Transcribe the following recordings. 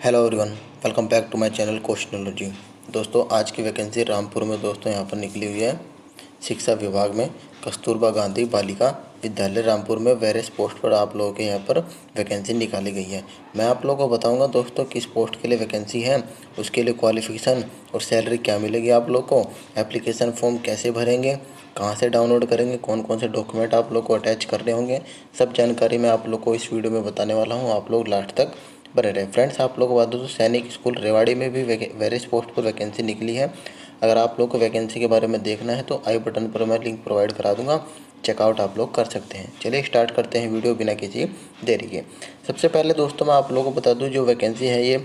Hello everyone, welcome back to my channel Questionology. दोस्तों, आज की वैकेंसी रामपुर में दोस्तों यहाँ पर निकली हुई है। शिक्षा विभाग में कस्तूरबा गांधी बालिका विद्यालय रामपुर में वेरियस पोस्ट पर आप लोगों के यहाँ पर वैकेंसी निकाली गई है। मैं आप लोगों को बताऊंगा दोस्तों किस पोस्ट के लिए वैकेंसी है, उसके लिए क्वालिफिकेशन और सैलरी क्या मिलेगी आप लोग को, एप्लीकेशन फॉर्म कैसे भरेंगे, कहाँ से डाउनलोड करेंगे, कौन कौन से डॉक्यूमेंट आप लोग को अटैच करने होंगे, सब जानकारी मैं आप लोग को इस वीडियो में बताने वाला हूँ। आप लोग लास्ट तक बने रहे। फ्रेंड्स, आप लोगों को बता दूँ तो सैनिक स्कूल रेवाड़ी में भी वेरियस पोस्ट पर वैकेंसी निकली है। अगर आप लोग को वैकेंसी के बारे में देखना है तो आई बटन पर मैं लिंक प्रोवाइड करा दूंगा, चेकआउट आप लोग कर सकते हैं। चलिए स्टार्ट करते हैं वीडियो बिना किसी देरी के। सबसे पहले दोस्तों मैं आप लोगों को बता दूँ, जो वैकेंसी है ये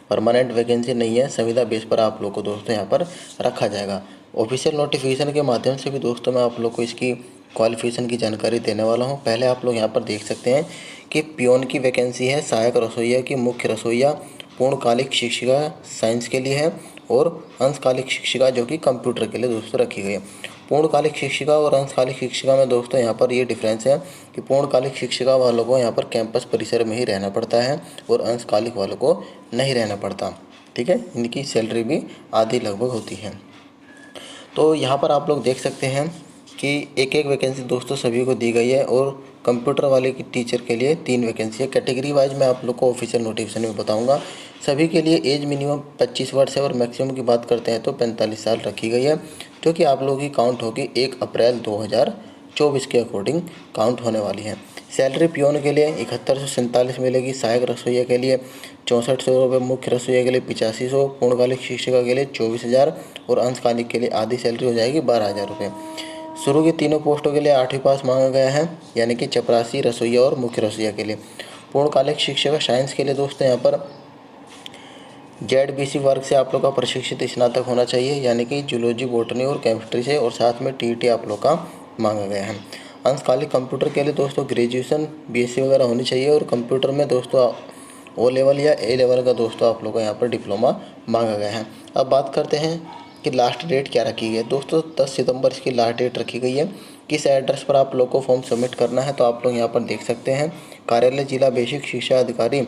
परमानेंट वैकेंसी नहीं है, संविदा बेस पर आप लोग को दोस्तों यहाँ पर रखा जाएगा। ऑफिशियल नोटिफिकेशन के माध्यम से भी दोस्तों मैं आप लोग को इसकी क्वालिफिकेशन की जानकारी देने वाला हूँ। पहले आप लोग यहाँ पर देख सकते हैं कि पियोन की वैकेंसी है, सहायक रसोइया की, मुख्य रसोइया, पूर्णकालिक शिक्षिका साइंस के लिए है और अंशकालिक शिक्षिका जो कि कंप्यूटर के लिए दोस्तों रखी गई है। पूर्णकालिक शिक्षिका और अंशकालिक शिक्षिका में दोस्तों यहाँ पर ये डिफरेंस है कि पूर्णकालिक शिक्षिका वालों को यहाँ पर कैंपस परिसर में ही रहना पड़ता है और अंशकालिक वालों को नहीं रहना पड़ता। ठीक है, इनकी सैलरी भी आधी लगभग होती है। तो यहाँ पर आप लोग देख सकते हैं कि एक एक वैकेंसी दोस्तों सभी को दी गई है और कंप्यूटर वाले की टीचर के लिए 3 वैकेंसी है। कैटेगरी वाइज मैं आप लोग को ऑफिशियल नोटिफिकेशन में बताऊंगा। सभी के लिए एज मिनिमम 25 वर्ष है और मैक्सिमम की बात करते हैं तो 45 साल रखी गई है, जो कि आप लोगों की काउंट होगी 1 अप्रैल 2024 के अकॉर्डिंग काउंट होने वाली है। सैलरी पियोन के लिए 7147 मिलेगी, सहायक रसोइया के लिए 6400 रुपये, मुख्य रसोइया के लिए 8500, पूर्णकालिक शिक्षिका के लिए 24,000 और अंशकालिक के लिए आधी सैलरी हो जाएगी 12,000 रुपये। शुरू की तीनों पोस्टों के लिए 8वीं पास मांगा गया है, यानी कि चपरासी, रसोइया और मुख्य रसोइया के लिए। पूर्णकालिक शिक्षिका साइंस के लिए दोस्तों यहाँ पर ZBC वर्ग से आप लोग का प्रशिक्षित स्नातक होना चाहिए, यानी कि जूलॉजी, बॉटनी और केमिस्ट्री से, और साथ में TET आप लोग का मांगा गया है। अंशकालिक कंप्यूटर के लिए दोस्तों ग्रेजुएशन BSc वगैरह होनी चाहिए और कंप्यूटर में दोस्तों O लेवल या A लेवल का दोस्तों आप लोग का यहाँ पर डिप्लोमा मांगा गया है। अब बात करते हैं कि लास्ट डेट क्या रखी गई है। दोस्तों 10 सितंबर इसकी लास्ट डेट रखी गई है। किस एड्रेस पर आप लोग को फॉर्म सबमिट करना है तो आप लोग यहाँ पर देख सकते हैं। कार्यालय जिला बेसिक शिक्षा अधिकारी,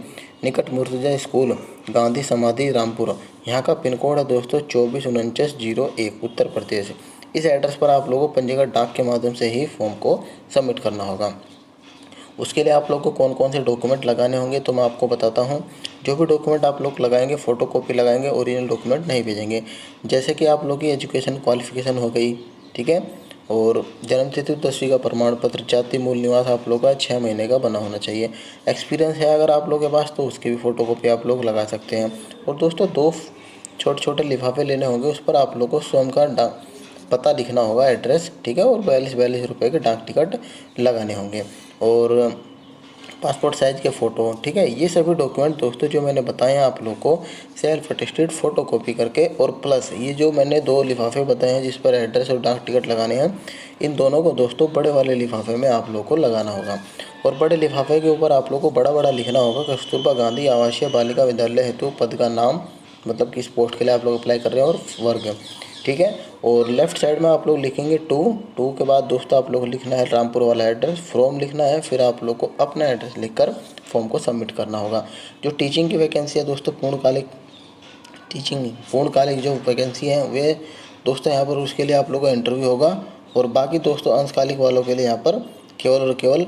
निकट मुर्तजा स्कूल, गांधी समाधि, रामपुर। यहाँ का पिन कोड है दोस्तों 244901, उत्तर प्रदेश। इस एड्रेस पर आप लोगों को पंजीकृत डाक के माध्यम से ही फॉर्म को सबमिट करना होगा। उसके लिए आप लोग को कौन कौन से डॉक्यूमेंट लगाने होंगे तो मैं आपको बताता हूँ। जो भी डॉक्यूमेंट आप लोग लगाएंगे, फ़ोटोकॉपी लगाएंगे, ओरिजिनल डॉक्यूमेंट नहीं भेजेंगे। जैसे कि आप लोग की एजुकेशन क्वालिफिकेशन हो गई, ठीक है, और जन्मतिथि 10वीं का प्रमाण पत्र, जाति, मूल निवास आप लोग का 6 महीने का बना होना चाहिए। एक्सपीरियंस है अगर आप लोग के पास तो उसकी भी फ़ोटोकॉपी आप लोग लगा सकते हैं। और दोस्तों 2 छोटे छोटे लिफाफे लेने होंगे, उस पर आप लोग को स्वयं का पता लिखना होगा, एड्रेस, ठीक है, और 42 रुपये के डाक टिकट लगाने होंगे और पासपोर्ट साइज़ के फ़ोटो, ठीक है। ये सभी डॉक्यूमेंट दोस्तों जो मैंने बताए हैं आप लोग को सेल्फ अटेस्टेड फ़ोटो कॉपी करके, और प्लस ये जो मैंने 2 लिफाफे बताए हैं जिस पर एड्रेस और डाक टिकट लगाने हैं, इन दोनों को दोस्तों बड़े वाले लिफाफे में आप लोग को लगाना होगा। और बड़े लिफाफे के ऊपर आप लोग को बड़ा बड़ा लिखना होगा कस्तूरबा गांधी आवासीय बालिका विद्यालय हेतु पद का नाम, मतलब किस पोस्ट के लिए आप लोग अप्लाई कर रहे हैं, और वर्ग, ठीक है। और लेफ्ट साइड में आप लोग लिखेंगे 2 के बाद दोस्तों आप लोग लिखना है रामपुर वाला एड्रेस, फ्रॉम लिखना है, फिर आप लोग को अपना एड्रेस लिखकर फॉर्म को सबमिट करना होगा। जो टीचिंग की वैकेंसी है दोस्तों, पूर्णकालिक जो वैकेंसी है वे दोस्तों यहाँ पर उसके लिए आप लोग का इंटरव्यू होगा। और बाकी दोस्तों अंशकालिक वालों के लिए यहाँ पर केवल और केवल,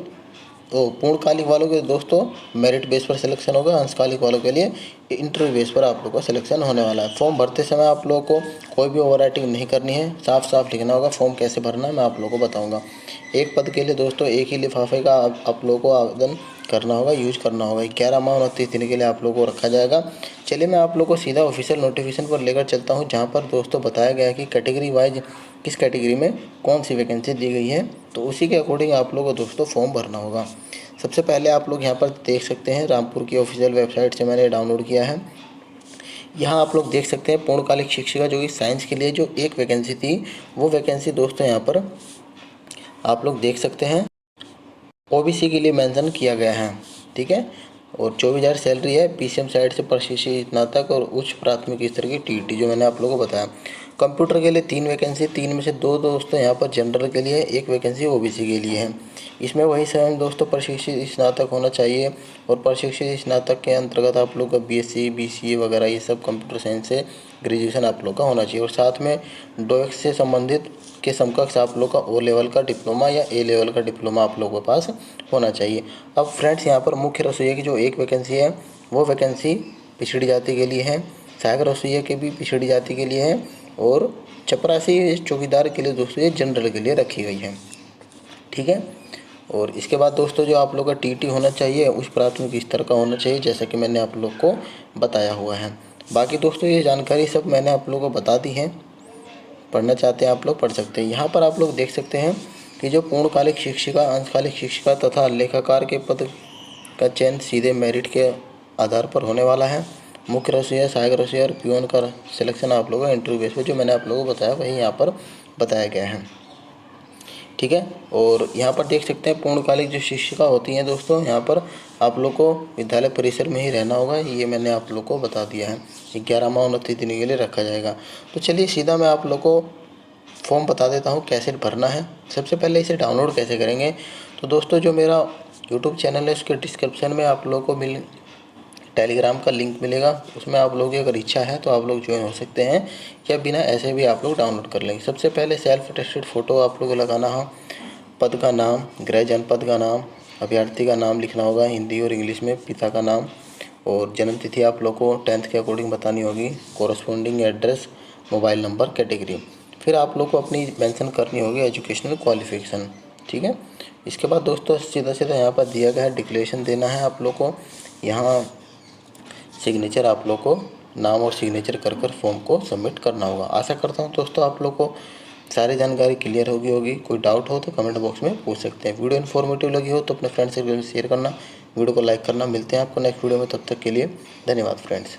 तो पूर्णकालिक वालों के दोस्तों मेरिट बेस पर सिलेक्शन होगा, अंशकालिक वालों के लिए इंटरव्यू बेस पर आप लोग का सिलेक्शन होने वाला है। फॉर्म भरते समय आप लोगों को कोई भी ओवर राइटिंग नहीं करनी है, साफ साफ लिखना होगा। फॉर्म कैसे भरना है मैं आप लोगों को बताऊंगा। एक पद के लिए दोस्तों एक ही लिफाफे का आप लोगों को आवेदन करना होगा, यूज करना होगा। 11 माह 29 दिन के लिए आप लोगों को रखा जाएगा। चलिए मैं आप लोग को सीधा ऑफिशियल नोटिफिकेशन पर लेकर चलता हूँ, जहाँ पर दोस्तों बताया गया है कि कैटेगरी वाइज किस कैटेगरी में कौन सी वैकेंसी दी गई है, तो उसी के अकॉर्डिंग आप लोगों को दोस्तों फॉर्म भरना होगा। सबसे पहले आप लोग यहाँ पर देख सकते हैं, रामपुर की ऑफिशियल वेबसाइट से मैंने डाउनलोड किया है। यहाँ आप लोग देख सकते हैं पूर्णकालिक शिक्षिका जो कि साइंस के लिए जो एक वैकेंसी थी, वो वैकेंसी दोस्तों यहाँ पर आप लोग देख सकते हैं OBC के लिए मेंशन किया गया है, ठीक है। और 24,000 सैलरी है। PCM साइड से प्रशिक्षित स्नातक और उच्च प्राथमिक स्तर की TET जो मैंने आप लोगों को बताया। कंप्यूटर के लिए 3 वैकेंसी, 3 में से 2 दोस्तों यहाँ पर जनरल के लिए, 1 वैकेंसी ओबीसी के लिए है। इसमें वही सेम दोस्तों प्रशिक्षित स्नातक होना चाहिए और प्रशिक्षित स्नातक के अंतर्गत आप लोग का बीएससी, बीसीए वगैरह ये सब कंप्यूटर साइंस से ग्रेजुएशन आप लोग का होना चाहिए और साथ में डोएक्स से संबंधित के समकक्ष आप लोग का ओ लेवल का डिप्लोमा या ए लेवल का डिप्लोमा आप लोगों के पास होना चाहिए। अब फ्रेंड्स यहाँ पर मुख्य रसोइया की जो 1 वैकेंसी है वो वैकेंसी पिछड़ी जाति के लिए है, सहायक रसोइया के भी पिछड़ी जाति के लिए है और चपरासी चौकीदार के लिए दोस्तों ये जनरल के लिए रखी गई है। ठीक है। और इसके बाद दोस्तों जो आप लोग का टीटी होना चाहिए उस प्राथमिक स्तर का होना चाहिए, जैसा कि मैंने आप लोग को बताया हुआ है। बाकी दोस्तों ये जानकारी सब मैंने आप लोगों को बता दी है, पढ़ना चाहते हैं आप लोग पढ़ सकते हैं। यहाँ पर आप लोग देख सकते हैं कि जो पूर्णकालिक शिक्षिका, अंशकालिक शिक्षिका तथा लेखाकार के पद का चयन सीधे मेरिट के आधार पर होने वाला है। मुख्य रसोइया, सहायक रसोइया और पियोन का सिलेक्शन आप लोगों का इंटरव्यू बेस पर जो मैंने आप लोगों को बताया वही यहाँ पर बताया गया है। ठीक है। और यहाँ पर देख सकते हैं पूर्णकालिक जो शिक्षिका होती हैं दोस्तों, यहाँ पर आप लोग को विद्यालय परिसर में ही रहना होगा, ये मैंने आप लोग को बता दिया है। 11 माह 29 दिन के लिए रखा जाएगा। तो चलिए सीधा मैं आप लोग को फॉर्म बता देता हूँ कैसे भरना है। सबसे पहले इसे डाउनलोड कैसे करेंगे, तो दोस्तों जो मेरा यूट्यूब चैनल है उसके डिस्क्रिप्शन में आप लोग को टेलीग्राम का लिंक मिलेगा, उसमें आप लोगों की अगर इच्छा है तो आप लोग ज्वाइन हो सकते हैं या बिना ऐसे भी आप लोग डाउनलोड कर लेंगे। सबसे पहले सेल्फ अटेस्टेड फ़ोटो आप लोग को लगाना है, पद का नाम, गृह जनपद का नाम, अभ्यर्थी का नाम लिखना होगा हिंदी और इंग्लिश में, पिता का नाम और जन्म तिथि आप लोग को 10th के अकॉर्डिंग बतानी होगी, corresponding address, mobile number, category. फिर आप लोग को अपनी मेंशन करनी होगी एजुकेशनल क्वालिफिकेशन। ठीक है। इसके बाद दोस्तों सीधा सीधा यहाँ पर दिया गया है डिक्लेरेशन देना है आप लोग को। यहाँ सिग्नेचर आप लोग को नाम और सिग्नेचर कर फॉर्म को सबमिट करना होगा। आशा करता हूँ दोस्तों आप लोग को सारी जानकारी क्लियर होगी। कोई डाउट हो तो कमेंट बॉक्स में पूछ सकते हैं। वीडियो इन्फॉर्मेटिव लगी हो तो अपने फ्रेंड्स सर्कल में शेयर करना, वीडियो को लाइक करना। मिलते हैं आपको नेक्स्ट वीडियो में, तब तक के लिए धन्यवाद फ्रेंड्स।